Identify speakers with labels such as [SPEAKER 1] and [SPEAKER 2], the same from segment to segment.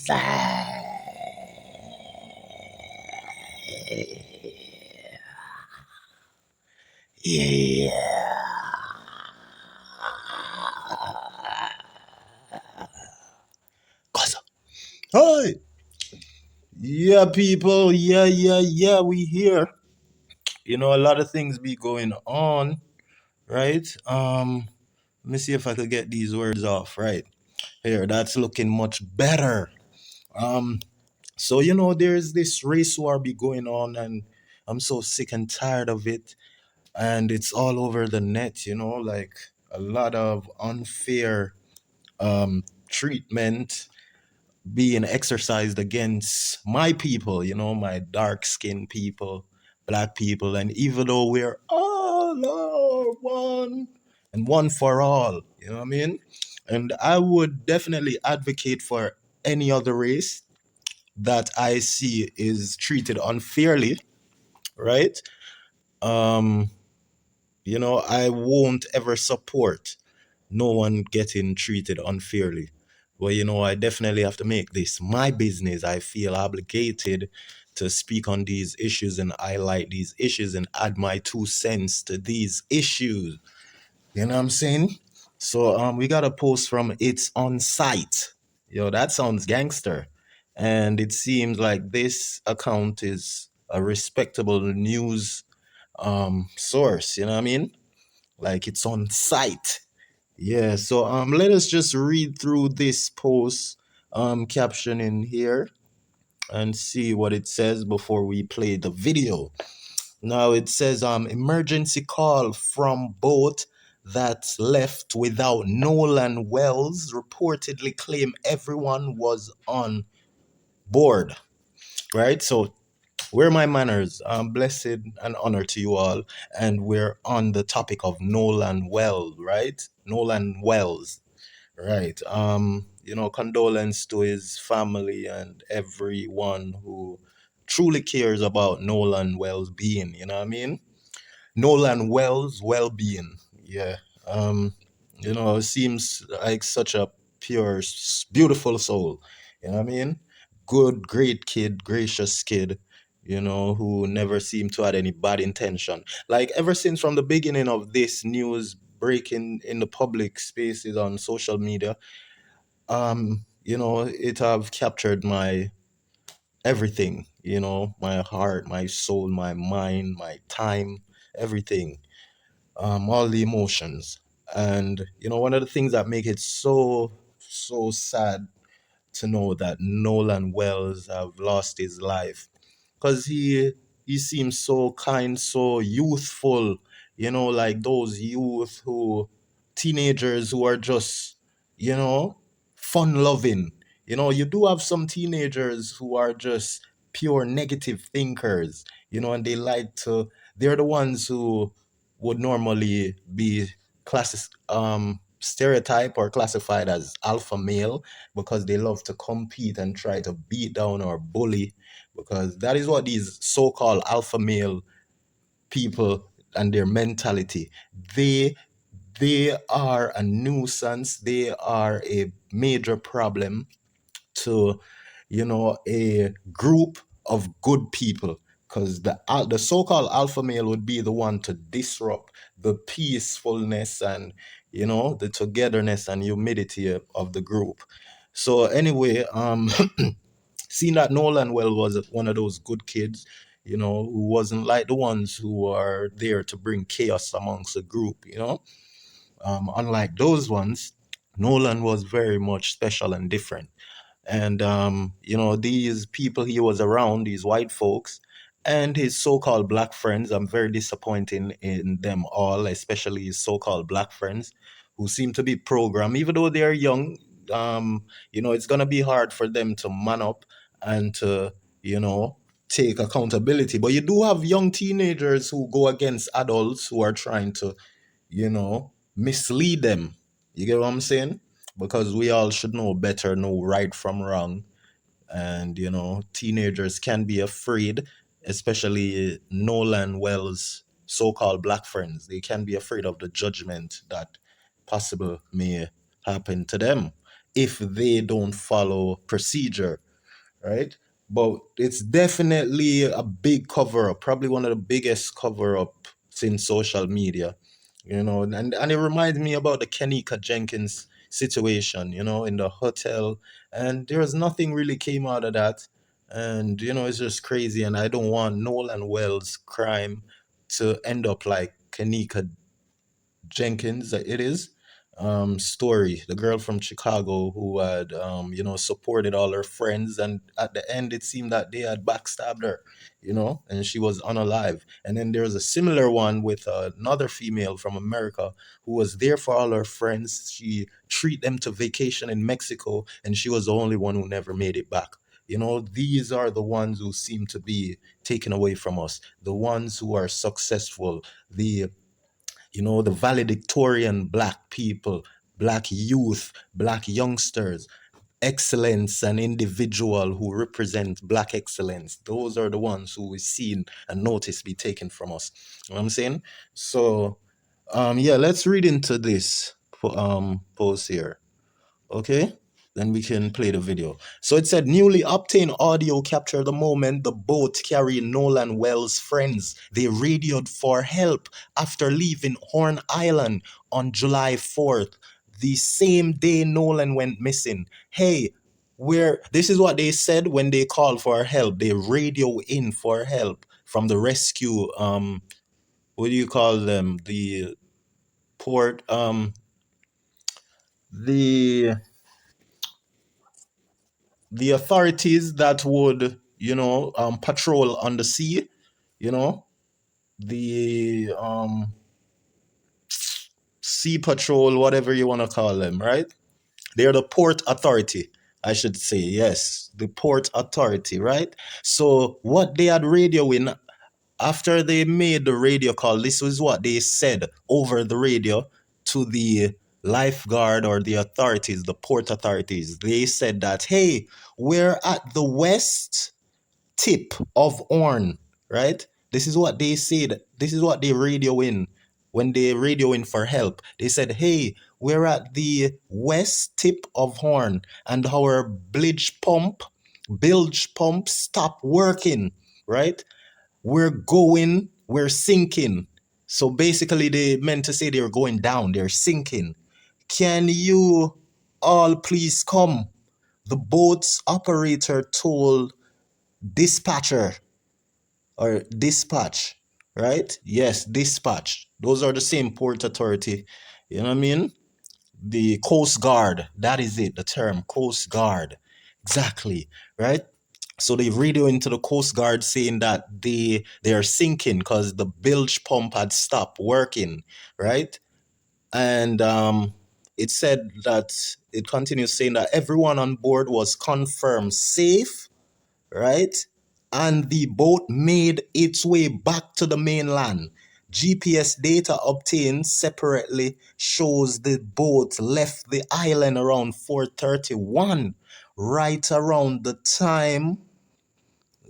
[SPEAKER 1] Yeah. Cause, hi. Yeah, people. Yeah. We here. A lot of things be going on, right? Let me see if I could get these words off. Right here, that's looking much better. Um, so there's this race war be going on, and I'm so sick and tired of it, and it's all over the net. Like a lot of unfair treatment being exercised against my people, my dark skinned people, black people. And even though we're all are one and one for all, you know what I mean? And I would definitely advocate for any other race that I see is treated unfairly, right? Um, I won't ever support no one getting treated unfairly. Well, I definitely have to make this my business. I feel obligated to speak on these issues and highlight these issues and add my 2 cents to these issues. You know what I'm saying? So we got a post from It's On Site. Yo, that sounds gangster. And it seems like this account is a respectable news source, you know what I mean? Like it's on site. Yeah, so let us just read through this post caption in here and see what it says before we play the video. Now it says emergency call from boat that left without Nolan Wells reportedly claim everyone was on board. Right? So where my manners, blessed and honor to you all, and we're on the topic of Nolan Wells, right? Nolan Wells. Right. Condolence to his family and everyone who truly cares about Nolan Wells' being, you know what I mean? Nolan Wells' well-being. Yeah. Um, it seems like such a pure, beautiful soul. You know what I mean? Good, great kid, gracious kid, who never seemed to had any bad intention. Like ever since from the beginning of this news breaking in the public spaces on social media, it have captured my everything, my heart, my soul, my mind, my time, everything, all the emotions. And one of the things that make it so sad to know that Nolan Wells have lost his life, because he seems so kind, so youthful, like those youth who teenagers who are just, you know, fun loving. You do have some teenagers who are just pure negative thinkers, and they're the ones who would normally be stereotyped or classified as alpha male, because they love to compete and try to beat down or bully, because that is what these so-called alpha male people and their mentality. They they are a nuisance. They are a major problem to a group of good people, because the so-called alpha male would be the one to disrupt the peacefulness and the togetherness and humidity of the group. So anyway, seeing that Nolan well was one of those good kids, who wasn't like the ones who are there to bring chaos amongst the group, unlike those ones, Nolan was very much special and different. And these people he was around, these white folks and his so-called black friends, I'm very disappointed in them all, especially his so-called black friends who seem to be programmed, even though they're young. It's gonna be hard for them to man up and to, you know, take accountability. But you do have young teenagers who go against adults who are trying to, mislead them. You get what I'm saying? Because we all should know better, know right from wrong. And, teenagers can be afraid, especially Nolan Wells' so called black friends. They can be afraid of the judgment that possible may happen to them. if they don't follow procedure, right? But it's definitely a big cover up, probably one of the biggest cover up since social media, and it reminds me about the Kenika Jenkins situation, in the hotel, and there was nothing really came out of that, and it's just crazy, and I don't want Nolan Wells' crime to end up like Kenika Jenkins, it is, story, the girl from Chicago who had, supported all her friends, and at the end, it seemed that they had backstabbed her, and she was unalive. And then there was a similar one with another female from America who was there for all her friends. She treated them to vacation in Mexico, and she was the only one who never made it back. These are the ones who seem to be taken away from us, the ones who are successful, the valedictorian black people, black youth, black youngsters, excellence and individual who represent black excellence. Those are the ones who we seen and notice be taken from us. You know what I'm saying? So, yeah, let's read into this post here. Okay, then we can play the video. So it said, newly obtained audio captured the moment the boat carrying Nolan Wells' friends. They radioed for help after leaving Horn Island on July 4th, the same day Nolan went missing. Hey, this is what they said when they called for help. They radio in for help from the rescue, what do you call them? The port, the the authorities that would, patrol on the sea, you know, the sea patrol, whatever you want to call them, right? They're the port authority, I should say. Yes, the port authority, right? So what they had radioing after they made the radio call, this was what they said over the radio to the lifeguard or the authorities, the port authorities. They said that, hey, we're at the west tip of Orn, right? This is what they said. This is what they radio in when they radio in for help. They said, hey, we're at the west tip of Horn and our bilge pump stopped working, right? We're sinking. So basically, they meant to say they're going down, they're sinking. Can you all please come? The boat's operator told dispatcher or dispatch, right? Yes, dispatch. Those are the same port authority. You know what I mean? The Coast Guard. That is it, the term Coast Guard. Exactly, right? So they radio into the Coast Guard saying that they are sinking because the bilge pump had stopped working, right? And it said that it continues saying that everyone on board was confirmed safe, right? And the boat made its way back to the mainland. GPS data obtained separately shows the boat left the island around 4:31, right around the time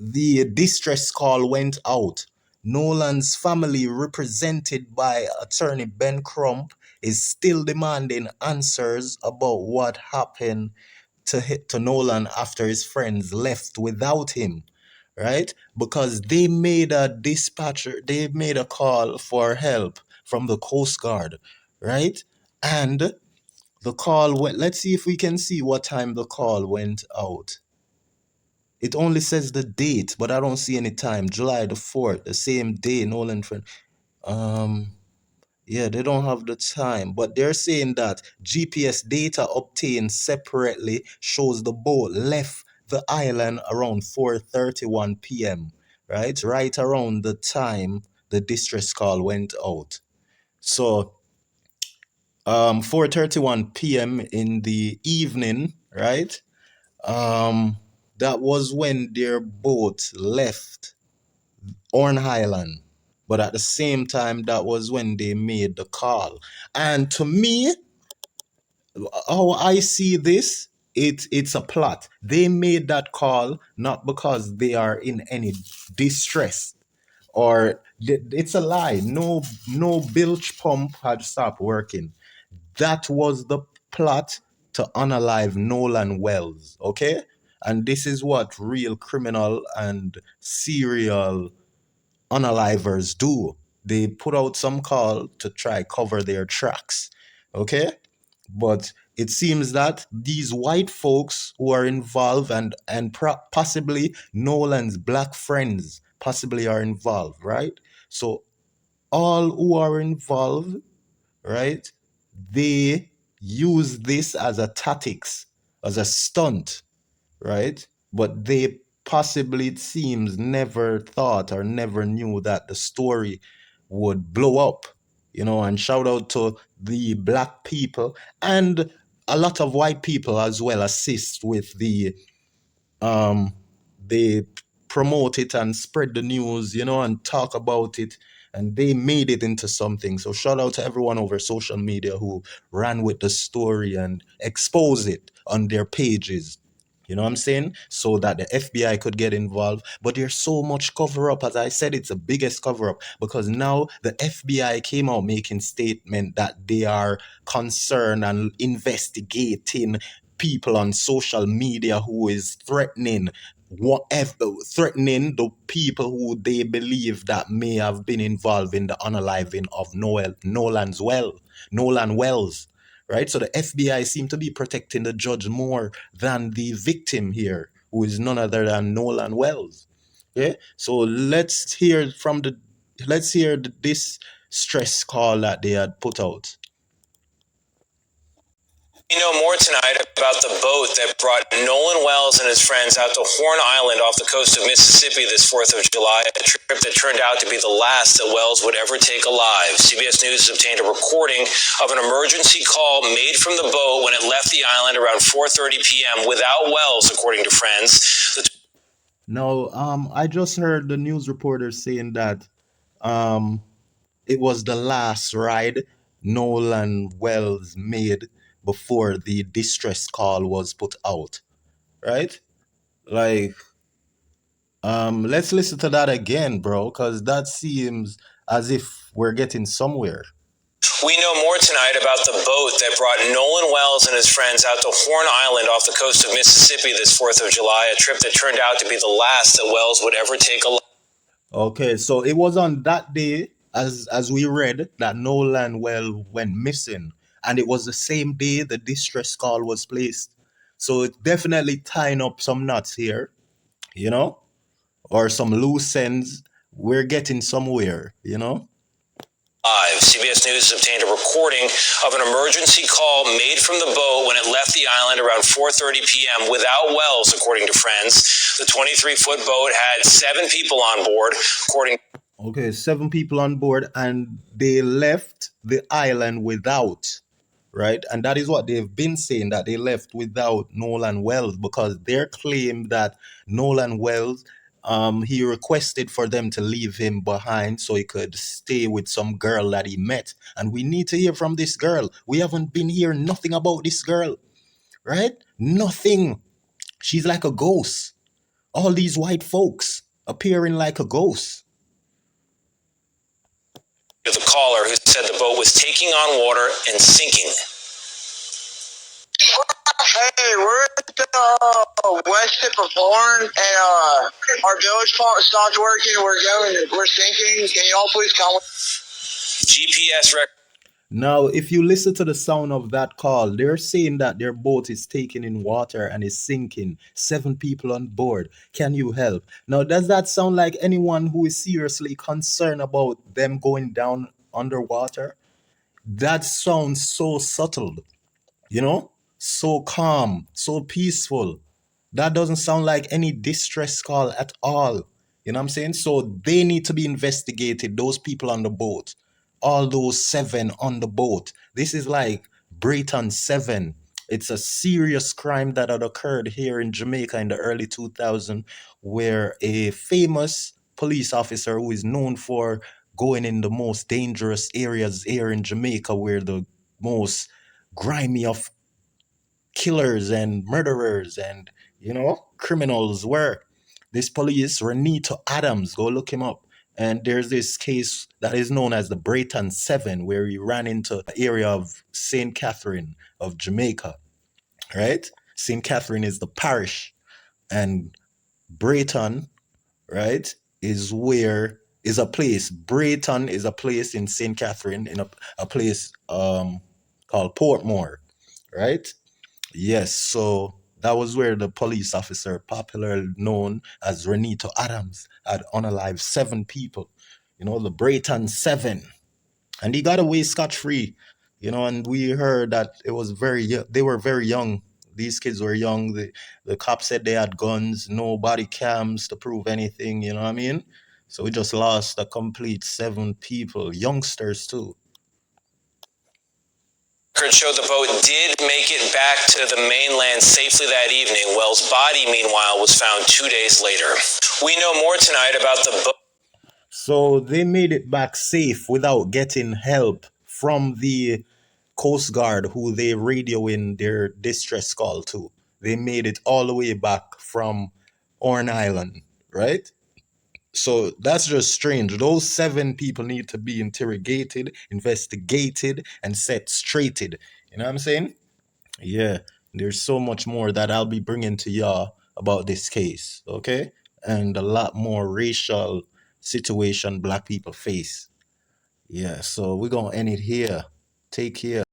[SPEAKER 1] the distress call went out. Nolan's family, represented by attorney Ben Crump, is still demanding answers about what happened to Nolan after his friends left without him, right? Because they made a call for help from the Coast Guard, right? And the call went, let's see if we can see what time the call went out. It only says the date, but I don't see any time. July the 4th, the same day, Nolan friend. Um, yeah, they don't have the time, but they're saying that GPS data obtained separately shows the boat left the island around 4:31 p.m., right? Right around the time the distress call went out. So, 4:31 p.m. in the evening, right? Um, that was when their boat left Orn Island. But at the same time, that was when they made the call. And to me, how I see this, it's a plot. They made that call not because they are in any distress or it's a lie. No bilge pump had stopped working. That was the plot to unalive Nolan Wells, okay? And this is what real criminal and serial unalivers do. They put out some call to try cover their tracks, okay? But it seems that these white folks who are involved and possibly Nolan's black friends possibly are involved, right? So all who are involved, right? They use this as a tactics, as a stunt, right? But they possibly, it seems, never thought or never knew that the story would blow up, and shout out to the black people and a lot of white people as well assist with um they promote it and spread the news, and talk about it, and they made it into something. So shout out to everyone over social media who ran with the story and exposed it on their pages. You know what I'm saying? So that the FBI could get involved. But there's so much cover up. As I said, it's the biggest cover up because now the FBI came out making statement that they are concerned and investigating people on social media who is threatening the people who they believe that may have been involved in the unaliving of Nolan Wells, right? So the FBI seem to be protecting the judge more than the victim here, who is none other than Nolan Wells. Okay, so let's hear this stress call that they had put out.
[SPEAKER 2] You know more tonight about the boat that brought Nolan Wells and his friends out to Horn Island off the coast of Mississippi this 4th of July, a trip that turned out to be the last that Wells would ever take alive. CBS News obtained a recording of an emergency call made from the boat when it left the island around 4:30 p.m. without Wells, according to friends.
[SPEAKER 1] Now, I just heard the news reporters saying that um, it was the last ride Nolan Wells made before the distress call was put out, right? Like, let's listen to that again, bro, because that seems as if we're getting somewhere.
[SPEAKER 2] We know more tonight about the boat that brought Nolan Wells and his friends out to Horn Island off the coast of Mississippi this 4th of July, a trip that turned out to be the last that Wells would ever take alive.
[SPEAKER 1] Okay, so it was on that day, as we read, that Nolan Well went missing, and it was the same day the distress call was placed. So it's definitely tying up some knots here, you know, or some loose ends. We're getting somewhere.
[SPEAKER 2] CBS News obtained a recording of an emergency call made from the boat when it left the island around 4:30 p.m. without Wells, according to friends. The 23-foot boat had 7 people on board, according.
[SPEAKER 1] Okay, 7 people on board, and they left the island without, right? And that is what they've been saying, that they left without Nolan Wells, because their claim that Nolan Wells, he requested for them to leave him behind so he could stay with some girl that he met. And we need to hear from this girl. We haven't been hearing nothing about this girl, right? Nothing. She's like a ghost. All these white folks appearing like a ghost.
[SPEAKER 2] To the caller who said the boat was taking on water and sinking.
[SPEAKER 3] Hey, we're at the west tip of Horn, and our village phone stopped working. We're sinking. Can you all please come?
[SPEAKER 2] GPS record.
[SPEAKER 1] Now, if you listen to the sound of that call, they're saying that their boat is taking in water and is sinking. 7 people on board. Can you help? Now, does that sound like anyone who is seriously concerned about them going down underwater? That sounds so subtle, so calm, so peaceful. That doesn't sound like any distress call at all. You know what I'm saying? So they need to be investigated, those people on the boat, all those 7 on the boat. This is like Brayton 7. It's a serious crime that had occurred here in Jamaica in the early 2000s, where a famous police officer who is known for going in the most dangerous areas here in Jamaica, where the most grimy of killers and murderers and criminals were. This police, Renito Adams, go look him up. And there's this case that is known as the Brayton 7, where he ran into the area of St. Catherine of Jamaica. right? St. Catherine is the parish, and Brayton, right, is a place. Brayton is a place in St. Catherine, in a place called Portmore, right? Yes, so that was where the police officer, popularly known as Renito Adams, had unalived 7 people. The Brayton Seven, and he got away scot free. And we heard that they were very young. These kids were young. The cops said they had guns, no body cams to prove anything. You know what I mean? So we just lost a complete 7 people, youngsters too.
[SPEAKER 2] Records show the boat did make it back to the mainland safely that evening. Wells' body, meanwhile, was found 2 days later. We know more tonight about the boat.
[SPEAKER 1] So they made it back safe without getting help from the Coast Guard, who they radio in their distress call to. They made it all the way back from Horn Island, right? So that's just strange. Those 7 people need to be interrogated, investigated, and set straighted. You know what I'm saying? Yeah. There's so much more that I'll be bringing to y'all about this case, okay? And a lot more racial situation black people face. Yeah, so we're going to end it here. Take care.